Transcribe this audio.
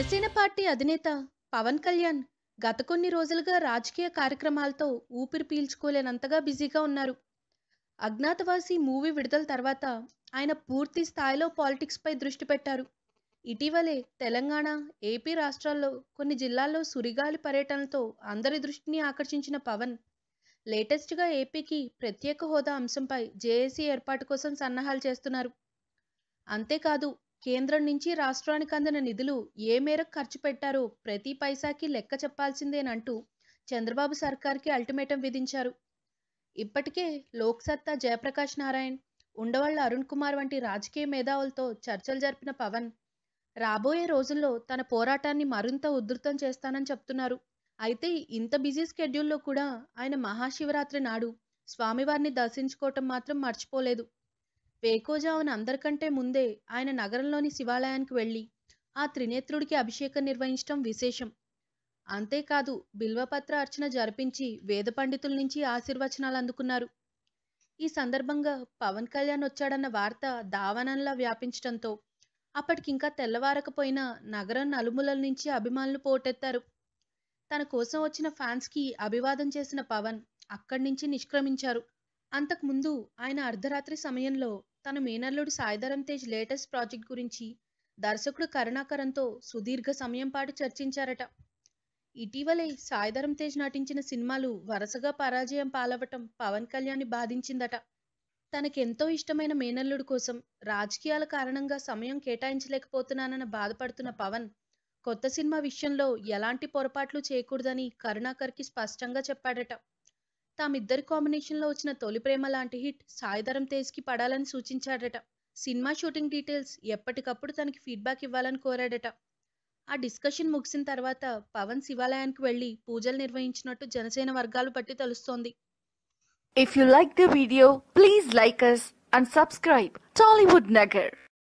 Janasena party అధినేత పవన్ కళ్యాణ్ గత కొన్ని రోజులుగా రాజకీయ కార్యక్రమాలతో ఊపిరి పీల్చుకోలేనంతగా బిజీగా ఉన్నారు. అజ్ఞాతవాసి మూవీ విడుదల తర్వాత ఆయన పూర్తి స్థాయిలో పాలిటిక్స్ పై దృష్టి పెట్టారు. ఇటీవలే తెలంగాణ, ఏపీ రాష్ట్రాల్లో కొన్ని జిల్లాల్లో సుడిగాలి పర్యటనలతో అందరి దృష్టిని ఆకర్షించిన పవన్ లేటెస్ట్గా ఏపీకి ప్రత్యేక హోదా అంశంపై జేఏసీ ఏర్పాటు కోసం సన్నాహాలు చేస్తున్నారు. అంతేకాదు, కేంద్రం నుంచి రాష్ట్రానికి అందిన నిధులు ఏ మేరకు ఖర్చు పెట్టారో ప్రతి పైసాకి లెక్క చెప్పాల్సిందేనంటూ చంద్రబాబు సర్కార్కి అల్టిమేటం విధించారు. ఇప్పటికే లోక్సత్తా జయప్రకాష్ నారాయణ్, ఉండవళ్ల అరుణ్ కుమార్ వంటి రాజకీయ మేధావులతో చర్చలు జరిపిన పవన్ రాబోయే రోజుల్లో తన పోరాటాన్ని మరింత ఉధృతం చేస్తానని చెప్తున్నారు. అయితే ఇంత బిజీ స్కెడ్యూల్లో కూడా ఆయన మహాశివరాత్రి నాడు స్వామివారిని దర్శించుకోవటం మాత్రం మర్చిపోలేదు. వేకోజామున అందరికంటే ముందే ఆయన నగరంలోని శివాలయానికి వెళ్లి ఆ త్రినేత్రుడికి అభిషేకం నిర్వహించడం విశేషం. అంతేకాదు, బిల్వపత్ర అర్చన జరిపించి వేద పండితుల నుంచి ఆశీర్వచనాలు అందుకున్నారు. ఈ సందర్భంగా పవన్ కళ్యాణ్ వచ్చాడన్న వార్త దావానంలా వ్యాపించడంతో అప్పటికింకా తెల్లవారకపోయినా నగరం నలుమూలల నుంచి అభిమానులు పోటెత్తారు. తన కోసం వచ్చిన ఫ్యాన్స్కి అభివాదం చేసిన పవన్ అక్కడి నుంచి నిష్క్రమించారు. అంతకుముందు ఆయన అర్ధరాత్రి సమయంలో తన మేనల్లుడు సాయిధరమ్ తేజ్ లేటెస్ట్ ప్రాజెక్ట్ గురించి దర్శకుడు కరుణాకరంతో సుదీర్ఘ సమయం పాటు చర్చించారట. ఇటీవలే సాయిధరమ్ తేజ్ నటించిన సినిమాలు వరుసగా పరాజయం పాలవటం పవన్ కళ్యాణ్ని బాధించిందట. తనకెంతో ఇష్టమైన మేనల్లుడు కోసం రాజకీయాల కారణంగా సమయం కేటాయించలేకపోతున్నానన్న బాధపడుతున్న పవన్ కొత్త సినిమా విషయంలో ఎలాంటి పొరపాట్లు చేయకూడదని కరుణాకర్కి స్పష్టంగా చెప్పాడట. తామిద్దరి కాంబినేషన్లో వచ్చిన తొలి ప్రేమ లాంటి హిట్ సాయిధరమ్ తేజ్కి పడాలని సూచించాడట. సినిమా షూటింగ్ డీటెయిల్స్ ఎప్పటికప్పుడు తనకి ఫీడ్బ్యాక్ ఇవ్వాలని కోరాడట. ఆ డిస్కషన్ ముగిసిన తర్వాత పవన్ శివాలయానికి వెళ్లి పూజలు నిర్వహించినట్టు జనసేన వర్గాలు బట్టి తెలుస్తోంది. If you like the video, please like us and subscribe Tollywood Nagar.